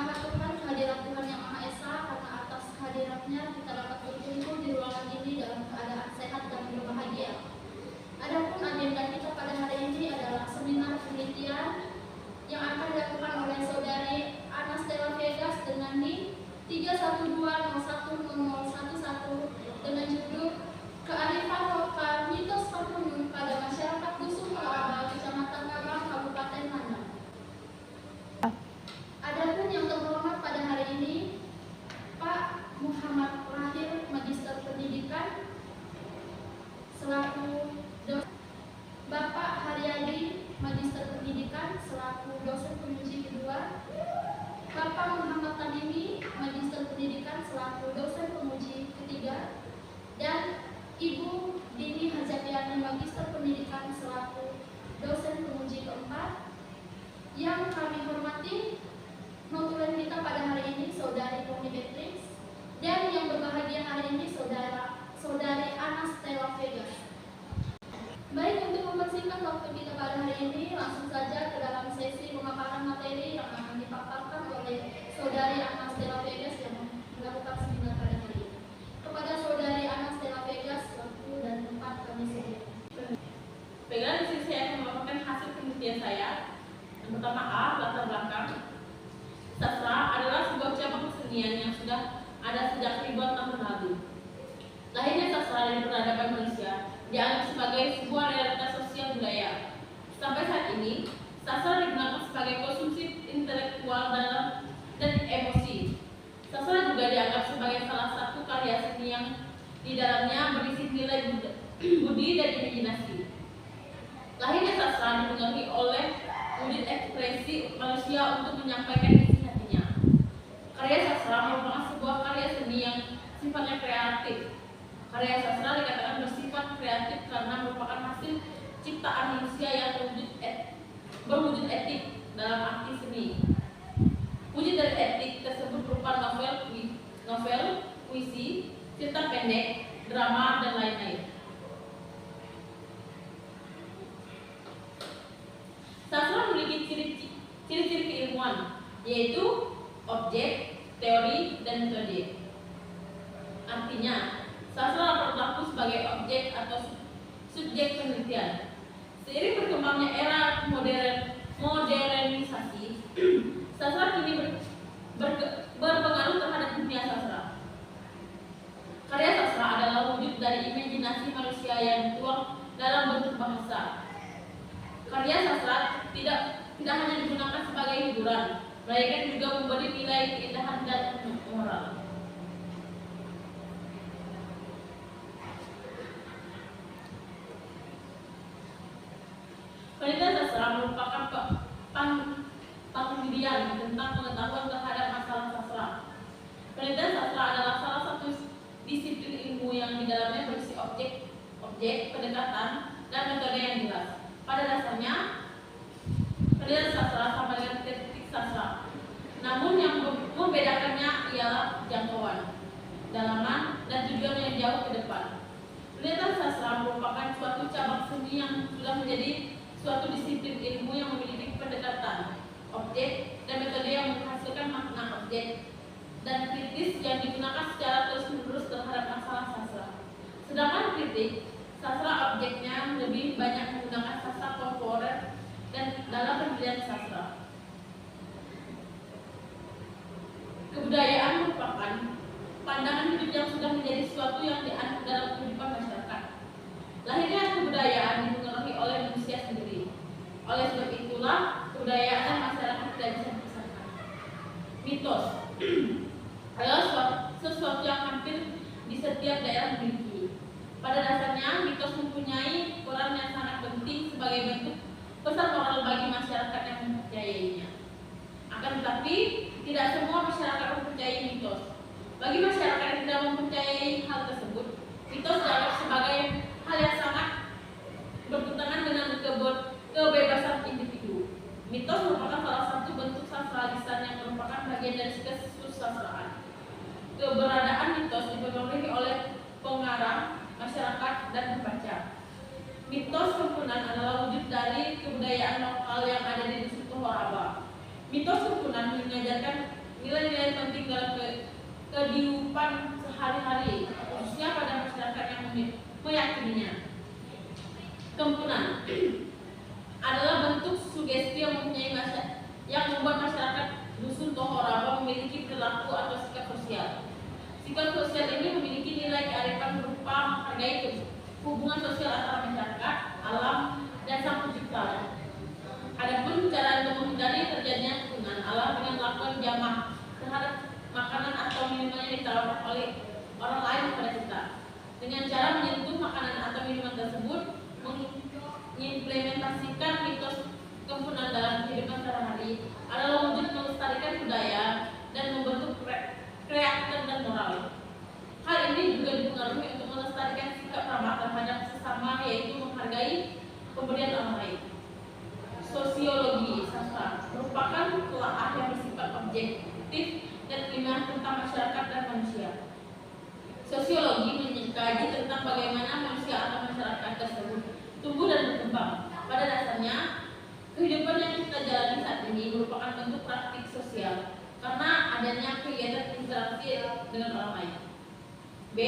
Maha Tuhan, kehadiran Tuhan yang Maha Esa, karena atas kehadirannya kita dapat berkumpul di ruangan ini dalam keadaan sehat dan berbahagia. Adapun agenda kita pada hari ini adalah seminar penelitian yang akan dilakukan oleh Saudari Ana Stella Vegas dengan NIM 312010011 dengan judul Kearifan Lokal Mitos Penghuni pada Masyarakat Dusun Oraba, Kecamatan Ngabang, Kabupaten Mandar. Adapun yang terhormat pada hari ini Pak Muhammad Rahir, Magister Pendidikan selaku dosen, Bapak Haryadi, Magister Pendidikan selaku dosen penguji kedua, Bapak Muhammad Tadimi, Magister Pendidikan selaku dosen penguji ketiga, dan Ibu Dini Hajatiani, Magister Pendidikan selaku dosen penguji keempat. Yang kami hormati notulen kita pada hari ini Saudari Poni Beatrix, dan yang berbahagia hari ini Saudari Ana Stella Vegas. Baik, untuk mempersingkat waktu kita pada hari ini, langsung saja ke dalam sesi pemaparan materi yang akan dipaparkan oleh Saudari Ana Stella Vegas yang melakukan seminar pada hari ini. Kepada Saudari Ana Stella Vegas, waktu dan tempat kami sediakan. Baiklah, di sini saya akan melaporkan hasil penelitian saya. Yang pertama A, latar belakang. Sastra adalah sebuah cabang kesenian yang sudah ada sejak ribuan tahun lalu. Lahirnya sastra dari peradaban manusia dianggap sebagai sebuah realitas sosial budaya. Sampai saat ini, sastra digunakan sebagai konsumsi intelektual dan emosi. Sastra juga dianggap sebagai salah satu karya seni yang di dalamnya berisi nilai budi dan imajinasi. Lahirnya sastra dipengaruhi oleh wujud ekspresi manusia untuk menyampaikan isi hatinya. Karya sastra merupakan sebuah karya seni yang sifatnya kreatif. Karya sastra dikatakan bersifat kreatif karena merupakan hasil ciptaan manusia yang berwujud etik dalam arti seni. Wujud dari etik tersebut berupa novel, puisi, cerita pendek, drama, dan lain-lain. Sastra memiliki ciri-ciri keilmuan, yaitu objek, teori, dan metode. Artinya, sastra dapat berlaku sebagai objek atau subjek penelitian. Seiring berkembangnya era modernisasi, sastra kini berpengaruh terhadap dunia sastra. Karya sastra adalah wujud dari imajinasi manusia yang dituang dalam bentuk bahasa. Karya sastra tidak hanya digunakan sebagai hiburan, melainkan juga memberi nilai keindahan dan moral. Penelitian sastra merupakan penelitian tentang pengetahuan terhadap masalah sastra. Penelitian sastra adalah salah satu disiplin ilmu yang di dalamnya berisi objek, pendekatan, dan metode yang jelas. Pada dasarnya, penelitian sastra sama dengan kritik sastra. Namun yang membedakannya ialah jangkauan, dalaman, dan tujuan yang jauh ke depan. Penelitian sastra merupakan suatu cabang seni yang sudah menjadi suatu disiplin ilmu yang memiliki pendekatan, objek, dan metode yang menghasilkan makna objek dan kritis yang digunakan secara terus-menerus terhadap masalah sastra. Sedangkan kritik sastra objeknya lebih banyak menggunakan sastra kontemporer dan dalam penelitian sastra. Kebudayaan merupakan pandangan hidup yang sudah menjadi sesuatu yang dianut dalam kehidupan masyarakat. Lahirnya kebudayaan dipengaruhi oleh manusia sendiri. Oleh sebab itulah kebudayaan dan masyarakat tidak bisa dipisahkan. Mitos adalah sesuatu yang hampir di setiap daerah memiliki. Pada dasarnya, mitos mempunyai peran yang sangat penting sebagai bentuk pesan moral bagi masyarakat yang mempercayainya. Akan tetapi, tidak semua masyarakat mempercayai mitos. Bagi masyarakat yang tidak mempercayai hal tersebut, mitos dianggap sebagai hal yang sangat bertentangan dengan kebebasan individu. Mitos merupakan salah satu bentuk sastra lisan yang merupakan bagian dari kesusastraan. Keberadaan mitos dipengaruhi oleh pengarang, masyarakat, dan pembaca. Mitos Kempunan adalah wujud dari kebudayaan lokal yang ada di Dusun Oraba. Mitos Kempunan mengajarkan nilai-nilai penting dalam kehidupan sehari-hari, khususnya pada masyarakat yang meyakininya. Kempunan adalah bentuk sugesti yang membuat masyarakat dusun Tohoraba memiliki perilaku atau sikap sosial. Sikap sosial ini memiliki nilai kearifan berupa menghargai hubungan sosial antara masyarakat, alam, dan sang pencipta. Adapun cara untuk menghindari terjadinya kempunan adalah dengan melakukan jamah terhadap makanan atau minuman yang ditawarkan oleh orang lain kepada kita. Dengan cara menyentuh makanan atau minuman tersebut, mengimplementasikan mitos kempunan dalam kehidupan sehari-hari adalah wujud melestarikan budaya dan membentuk karakter dan moral. Hal ini juga dipengaruhi untuk melestarikan sikap ramah terhadap sesama, yaitu menghargai pemberian orang lain. Sosiologi sastra merupakan telaah yang bersifat objektif dan ilmiah tentang masyarakat dan manusia. Sosiologi mengkaji tentang bagaimana manusia atau masyarakat tersebut tumbuh dan berkembang. Pada dasarnya, kehidupan yang kita jalani saat ini merupakan bentuk praktik sosial karena adanya kegiatan interaksi dengan orang lain. B.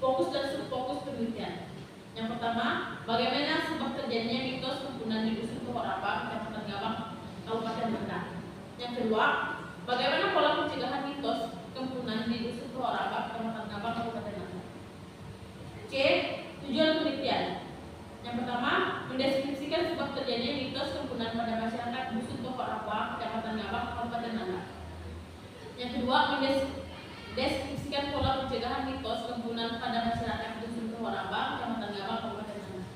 Fokus dan subfokus penelitian. Yang pertama, bagaimana sebab terjadinya mitos kempunan di dusun Tohoraba, Kecamatan Gabang, Kabupaten Bandar. Yang kedua, bagaimana pola pencegahan mitos kempunan di dusun Tohoraba, Kecamatan Gabang, Kabupaten Bandar. C. Tujuan penelitian. Yang pertama, mendeskripsikan sebab terjadinya mitos kempunan pada masyarakat dusun Tohoraba, Kecamatan Gabang, Kabupaten Bandar. Yang kedua, mendeskripsikan pola pencegahan mitos kempunan pada masyarakat dusun Tohoraba, Kecamatan Gabang, Kabupaten Bandar.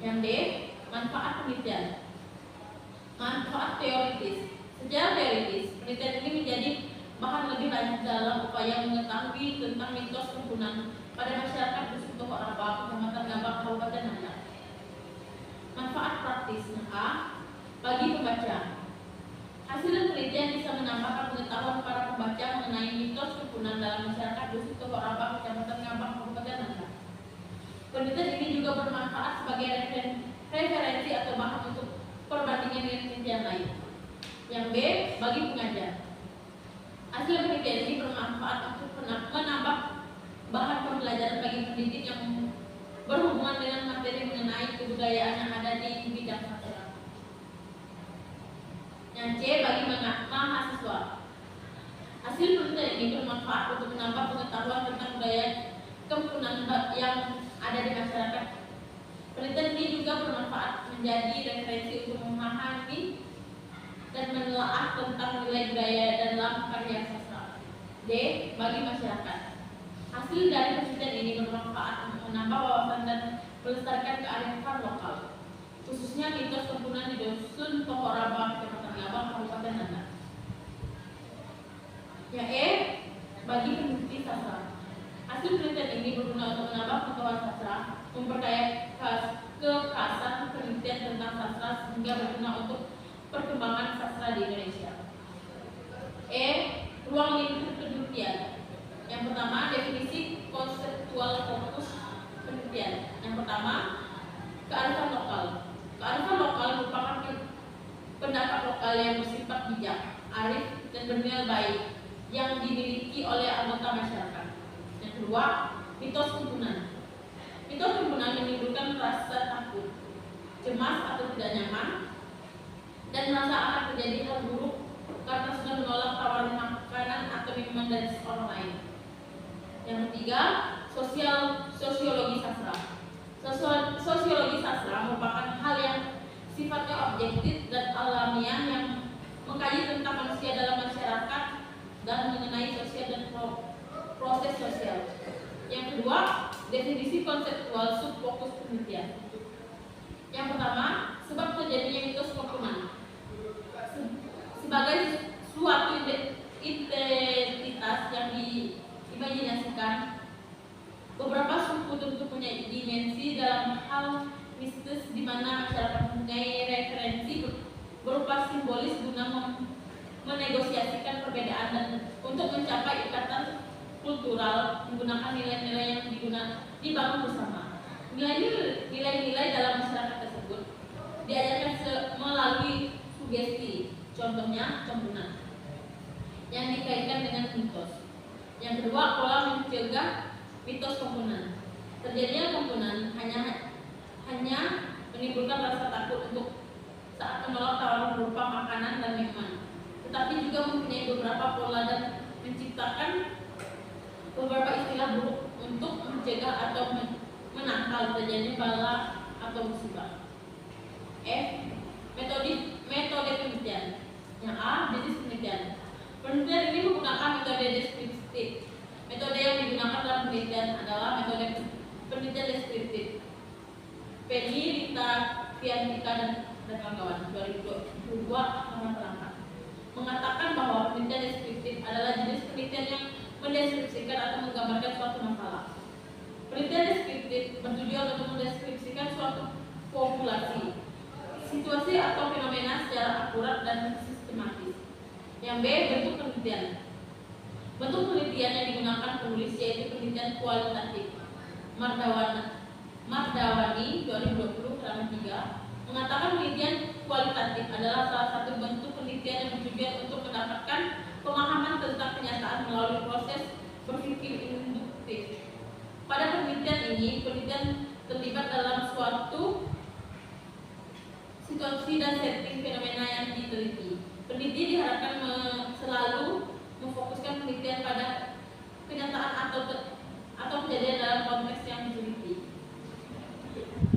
Yang D. Manfaat penelitian. Manfaat teoritis. Secara teoritis, penelitian ini menjadi bahan lebih lanjut dalam upaya mengetahui tentang mitos kempunan pada masyarakat dusun Tohoraba, Kecamatan Gabang, Kabupaten Bandar. Manfaat praktis. A. Bagi pembaca, hasil penelitian bisa menambahkan pengetahuan para pembaca mengenai mitos kempunan dalam masyarakat dusun Tohoraba, Kecamatan Gabang, Kabupaten Bandar. Penelitian ini juga bermanfaat sebagai referensi atau bahan untuk perbandingan dengan penelitian lain. Yang B. Bagi pengajar, hasil penelitian ini bermanfaat untuk menambah bahan pembelajaran bagi pendidik yang berhubungan dengan materi mengenai kebudayaan yang ada di bidang sastra. Yang C. Bagi mahasiswa, hasil penelitian ini bermanfaat untuk menambah pengetahuan tentang budaya kempunan yang ada di masyarakat. Penelitian ini juga bermanfaat menjadi referensi untuk memahami dan menelaah tentang nilai budaya dalam karya sastra. D. Bagi masyarakat, hasil dari penelitian ini bermanfaat untuk menambah wawasan dan melestarikan kearifan lokal, khususnya mitos kempunan di dusun Tohoraba, Kecamatan Gabang, Kabupaten Bandar. Yang E. Bagi peneliti sastra, hasil penelitian ini berguna untuk menambah pengetahuan sastra, memperkaya kekhasan penelitian tentang sastra sehingga berguna untuk perkembangan sastra di Indonesia. E. Ruang lingkup penelitian. Yang pertama, definisi konseptual fokus penelitian. Yang pertama, kearifan lokal. Kearifan lokal merupakan pendapat lokal yang bersifat bijak, arif, dan bernilai baik yang dimiliki oleh anggota masyarakat. Yang kedua, mitos kempunan. Mitos kempunan menimbulkan rasa takut, cemas atau tidak nyaman, dan merasa akan terjadi hal buruk karena sudah menolak tawaran makanan atau minuman dari orang lain. Yang ketiga, sosiologi sastra. Sosiologi sastra merupakan hal yang sifatnya objektif dan alamiah yang mengkaji tentang manusia dalam masyarakat dan mengenai sosial dan proses sosial. Yang kedua, definisi konseptual subfokus penelitian. Yang pertama, sebab terjadinya mitos kempunan. Sebagai suatu identitas yang diimajinasikan, beberapa suku tentu punya dimensi dalam hal mistis di mana masyarakat mempunyai referensi berupa simbolis guna menegosiasikan perbedaan dan untuk mencapai ikatan kultural menggunakan nilai-nilai yang dibangun bersama. Nilai-nilai dalam masyarakat tersebut diajarkan melalui sugesti, contohnya kempunan. yang dikaitkan dengan mitos. Yang kedua, pola mencegah mitos komponen. Terjadinya komponen hanya menimbulkan rasa takut untuk saat menolak tawaran berupa makanan dan minuman, tetapi juga mempunyai beberapa pola dan menciptakan beberapa istilah buruk untuk mencegah atau menangkal terjadinya bala atau musibah. F. Metode penelitian. Yang A. Jenis penelitian. Penelitian ini menggunakan metode deskriptif. Metode yang digunakan dalam penelitian adalah metode penelitian deskriptif. Penny, Rita, Fiantika, dan kawan-kawan 2022 terangkat mengatakan bahwa penelitian deskriptif adalah jenis penelitian yang mendeskripsikan atau menggambarkan suatu masalah. Penelitian deskriptif bertujuan untuk mendeskripsikan suatu populasi, situasi atau fenomena secara akurat dan sistematis. Yang B. Bentuk penelitian. Bentuk penelitian yang digunakan penulis yaitu penelitian kualitatif. Mardawani 2020 halaman 3 mengatakan penelitian kualitatif adalah salah satu bentuk penelitian yang bertujuan untuk mendapatkan pemahaman tentang kenyataan melalui proses berpikir induktif. Pada penelitian ini, penelitian terlibat dalam suatu situasi dan setting fenomena yang diteliti. Peneliti diharapkan selalu memfokuskan penelitian pada kenyataan atau kejadian dalam konteks yang diteliti.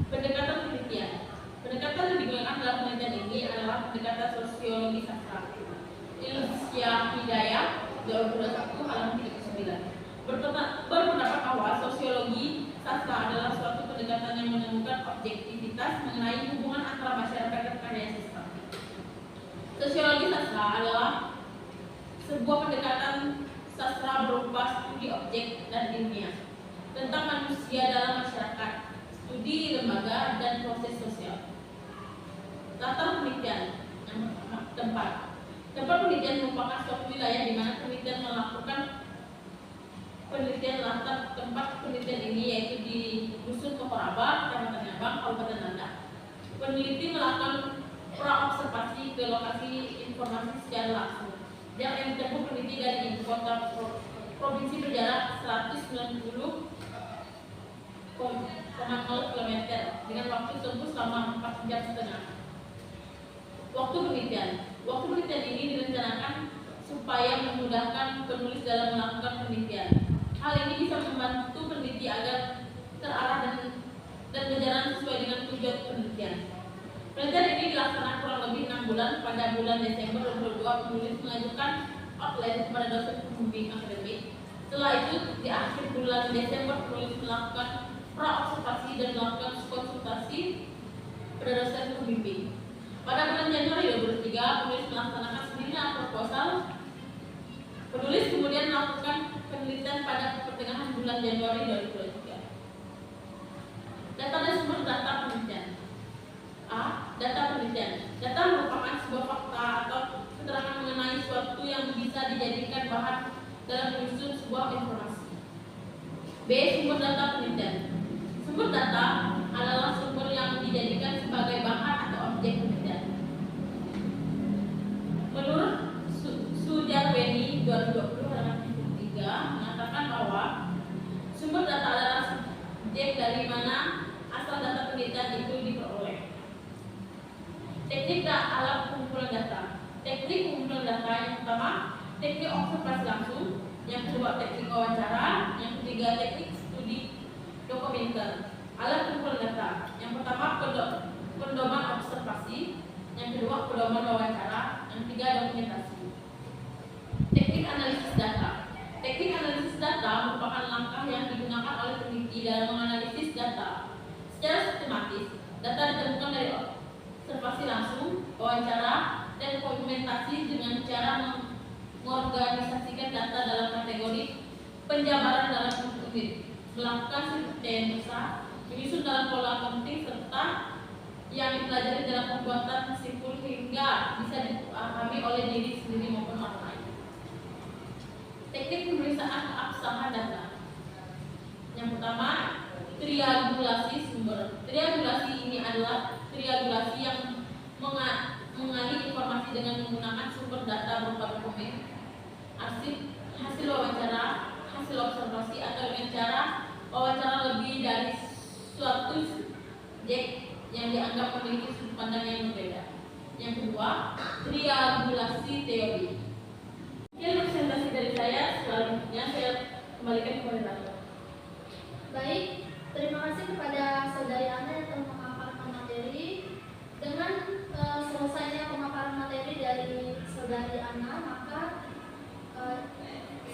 Pendekatan penelitian. Pendekatan yang digunakan dalam penelitian ini adalah pendekatan sosiologi sastra. Ilsya Hidayah 2021 halaman 39 berpendapat bahwa sosiologi sastra adalah suatu pendekatan yang menemukan objektivitas mengenai hubungan antara masyarakat dan karya sastra. Sosiologi sastra adalah sebuah pendekatan sastra berupa studi objek dan ilmiah tentang manusia dalam masyarakat, studi lembaga dan proses sosial. Latar penelitian. Yang tempat penelitian merupakan suatu wilayah di mana penelitian melakukan penelitian. Latar tempat penelitian ini yaitu di Dusun Tokoraba, Kecamatan Abang, Kabupaten Landak. Peneliti melakukan praobservasi ke lokasi informasi secara langsung. Jarak yang ditempuh peneliti dari ibu kota provinsi berjarak 190,0 km dengan waktu tempuh selama 4,5 jam. Waktu penelitian ini direncanakan supaya memudahkan penulis dalam melakukan penelitian. Hal ini bisa membantu peneliti agar terarah dan berjalan sesuai dengan tujuan penelitian. Penelitian ini dilaksanakan kurang lebih 6 bulan. Pada bulan Desember 2022 penulis mengajukan outline kepada dosen pembimbing akademik. Setelah itu di akhir bulan Desember penulis melakukan praobservasi dan melakukan konsultasi pada dosen pembimbing. Pada bulan Januari 2023 penulis melaksanakan seminar proposal. Penulis kemudian melakukan penelitian pada pertengahan bulan Januari 2023. Data dan sumber data penelitian. A. Data penelitian. Data merupakan sebuah fakta atau keterangan mengenai suatu yang bisa dijadikan bahan dalam menyusun sebuah informasi. B. Sumber data penelitian. Sumber data adalah sumber yang dijadikan sebagai bahan atau objek penelitian. Menurut Sujarweni 2020 halaman 73 mengatakan bahwa sumber data adalah subjek dari mana asal data penelitian itu diperoleh. Teknik dan alat pengumpulan data. Teknik pengumpulan data yang pertama teknik observasi langsung, yang kedua teknik wawancara, yang ketiga teknik studi dokumenter. Alat pengumpulan data. Yang pertama pedoman observasi, yang kedua pedoman wawancara, yang ketiga dokumentasi. Teknik analisis data. Teknik analisis data merupakan langkah yang digunakan oleh peneliti dalam menganalisis data secara sistematis. Data ditemukan dari observasi langsung, wawancara, dan dokumentasi dengan cara mengorganisasikan data dalam kategori penjabaran dalam unit, melakukan sintesa, menyusun dalam pola penting, serta yang dipelajari dalam pembuatan simpul hingga bisa dipahami oleh diri sendiri maupun orang lain. Teknik pemeriksaan keabsahan data. Yang pertama, triangulasi sumber. Triangulasi ini adalah triangulasi yang mengali informasi dengan menggunakan sumber data berupa dokumen, arsip hasil wawancara, hasil observasi, atau dengan cara wawancara lebih dari suatu subjek yang dianggap memiliki sudut pandang yang berbeda. Yang kedua, triangulasi teori. Sekian presentasi dari saya. Selanjutnya saya kembalikan kepada Dr. Baik, terima kasih kepada Saudari Ana yang telah memaparkan materi. Dengan selesainya pemaparan materi dari Saudari Ana, maka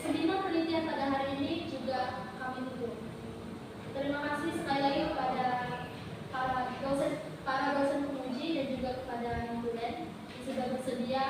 seminar penelitian pada hari ini juga kami tutup. Terima kasih sekali lagi kepada para dosen penguji dan juga kepada yang sudah bersedia